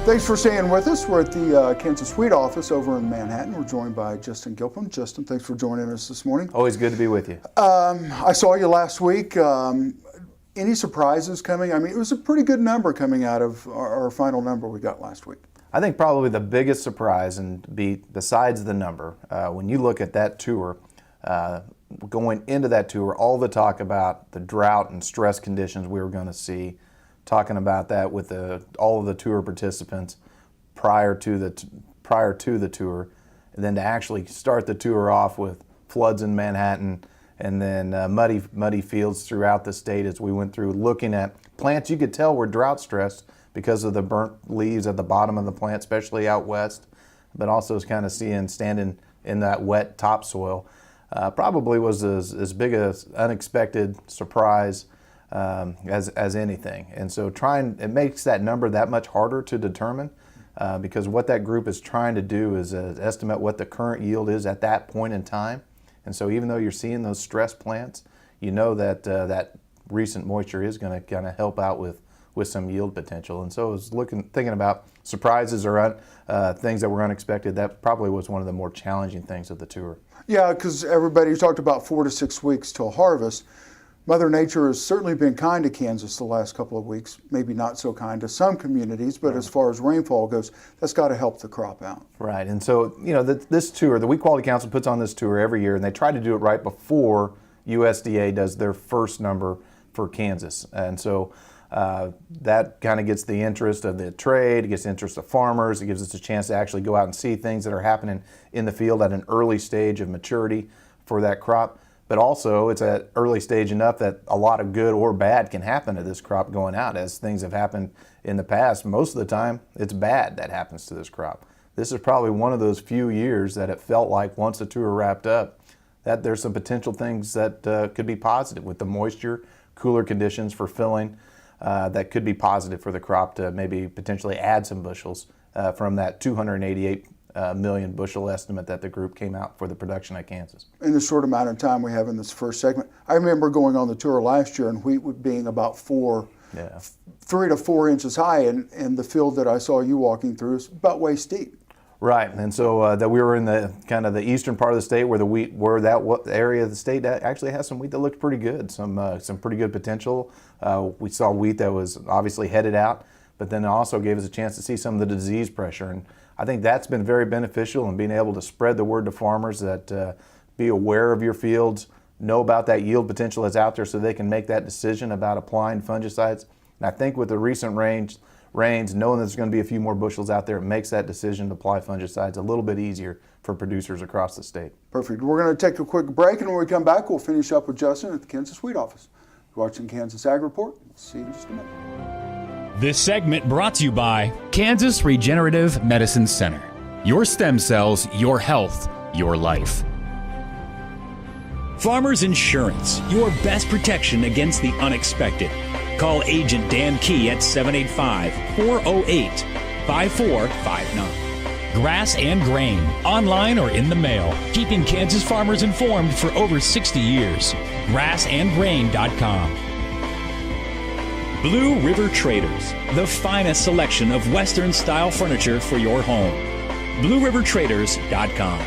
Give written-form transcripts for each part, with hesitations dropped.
Thanks for staying with us. We're at the Kansas Wheat office over in Manhattan. We're joined by Justin Gilpin. Justin, thanks for joining us this morning. Always good to be with you. I saw you last week. Any surprises coming? I mean, it was a pretty good number coming out of our final number we got last week. I think probably the biggest surprise, and besides the number, when you look at that tour, going into that tour, all the talk about the drought and stress conditions we were going to see, talking about that with all of the tour participants prior to the tour, and then to actually start the tour off with floods in Manhattan, and then muddy fields throughout the state as we went through, looking at plants you could tell were drought stressed because of the burnt leaves at the bottom of the plant, especially out west, but also kind of standing in that wet topsoil. Probably was as big an unexpected surprise as anything. And so it makes that number that much harder to determine because what that group is trying to do is estimate what the current yield is at that point in time. And so even though you're seeing those stress plants, you know that that recent moisture is going to kind of help out with some yield potential. And so I was thinking about surprises or things that were unexpected. That probably was one of the more challenging things of the tour. Yeah, because everybody talked about 4 to 6 weeks till harvest. Mother Nature has certainly been kind to Kansas the last couple of weeks, maybe not so kind to some communities, but as far as rainfall goes, that's got to help the crop out. Right, and so, you know, this tour, the Wheat Quality Council puts on this tour every year, and they try to do it right before USDA does their first number for Kansas. And so that kind of gets the interest of the trade, it gets the interest of farmers, it gives us a chance to actually go out and see things that are happening in the field at an early stage of maturity for that crop. But also it's at early stage enough that a lot of good or bad can happen to this crop going out. As things have happened in the past, most of the time it's bad that happens to this crop. This is probably one of those few years that it felt like once the tour wrapped up that there's some potential things that could be positive with the moisture, cooler conditions for filling, that could be positive for the crop to maybe potentially add some bushels from that 288 million bushel estimate that the group came out for the production at Kansas. In the short amount of time we have in this first segment, I remember going on the tour last year and wheat being about 3 to 4 inches high, and the field that I saw you walking through is about waist deep. Right, and so that we were in the kind of the eastern part of the state where that area of the state that actually has some wheat that looked pretty good, some pretty good potential. We saw wheat that was obviously headed out, but then it also gave us a chance to see some of the disease pressure, and I think that's been very beneficial in being able to spread the word to farmers that be aware of your fields, know about that yield potential that's out there so they can make that decision about applying fungicides. And I think with the recent rains, knowing that there's going to be a few more bushels out there, it makes that decision to apply fungicides a little bit easier for producers across the state. Perfect. We're going to take a quick break, and when we come back, we'll finish up with Justin at the Kansas Wheat office. You're watching Kansas Ag Report. We'll see you in just a minute. This segment brought to you by Kansas Regenerative Medicine Center. Your stem cells, your health, your life. Farmers Insurance, your best protection against the unexpected. Call Agent Dan Key at 785-408-5459. Grass and Grain, online or in the mail, keeping Kansas farmers informed for over 60 years. grassandgrain.com. Blue River Traders, the finest selection of Western-style furniture for your home. BlueRiverTraders.com.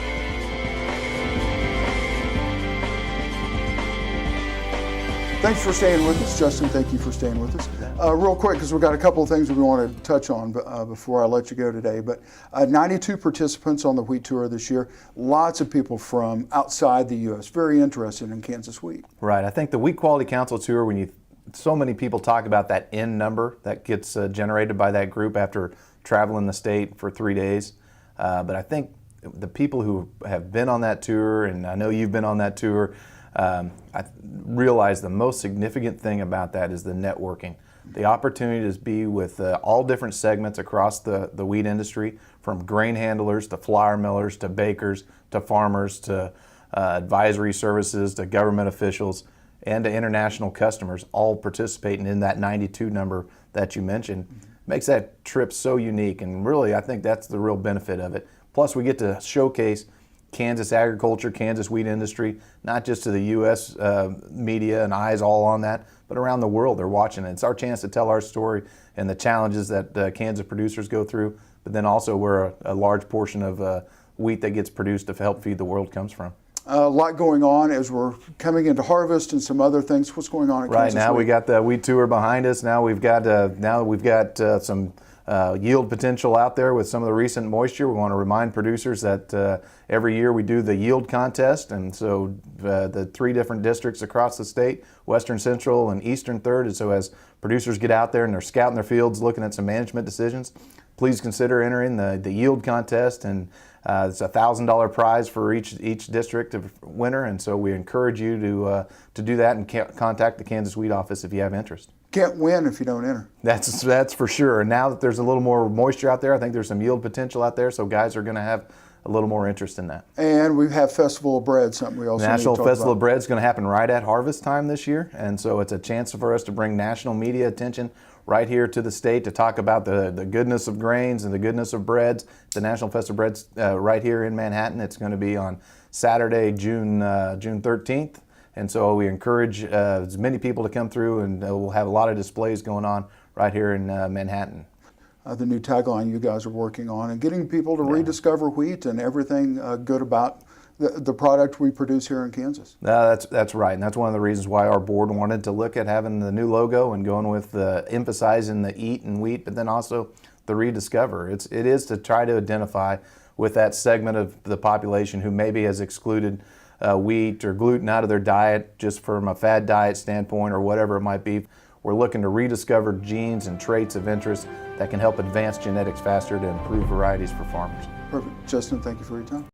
Thanks for staying with us, Justin. Thank you for staying with us. Real quick, because we've got a couple of things we want to touch on before I let you go today. But 92 participants on the wheat tour this year. Lots of people from outside the U.S. Very interested in Kansas wheat. Right. I think the Wheat Quality Council tour, so many people talk about that end number that gets generated by that group after traveling the state for 3 days. But I think the people who have been on that tour, and I know you've been on that tour, I realize the most significant thing about that is the networking. The opportunity to be with all different segments across the wheat industry, from grain handlers to flour millers to bakers to farmers to advisory services to government officials and to international customers, all participating in that 92 number that you mentioned. Makes that trip so unique, and really I think that's the real benefit of it. Plus we get to showcase Kansas agriculture, Kansas wheat industry, not just to the U.S. Media and eyes all on that, but around the world they're watching it. It's our chance to tell our story and the challenges that Kansas producers go through, but then also where a large portion of wheat that gets produced to help feed the world comes from. A lot going on as we're coming into harvest and some other things. What's going on at Right Kansas now, Wheat? we got the wheat tour behind us. Now we've got some yield potential out there with some of the recent moisture. We want to remind producers that every year we do the yield contest, and so the 3 different districts across the state, Western Central and Eastern Third, and so as producers get out there and they're scouting their fields, looking at some management decisions, please consider entering the yield contest, and it's a $1,000 prize for each district of winner, and so we encourage you to do that and contact the Kansas Wheat office if you have interest. Can't win if you don't enter. That's for sure. And now that there's a little more moisture out there, I think there's some yield potential out there, so guys are going to have a little more interest in that. And we have Festival of Bread, something we also National need to talk Festival about. of Bread is going to happen right at harvest time this year, and so it's a chance for us to bring national media attention right here to the state to talk about the goodness of grains and the goodness of breads. The National Festival of Bread's right here in Manhattan. It's going to be on Saturday, June 13th. And so we encourage as many people to come through, and we'll have a lot of displays going on right here in Manhattan. The new tagline you guys are working on, and getting people to rediscover wheat and everything good about the product we produce here in Kansas. That's right, and that's one of the reasons why our board wanted to look at having the new logo and going with emphasizing the eat and wheat, but then also the rediscover. It is to try to identify with that segment of the population who maybe has excluded wheat or gluten out of their diet just from a fad diet standpoint or whatever it might be. We're looking to rediscover genes and traits of interest that can help advance genetics faster to improve varieties for farmers. Perfect. Justin, thank you for your time.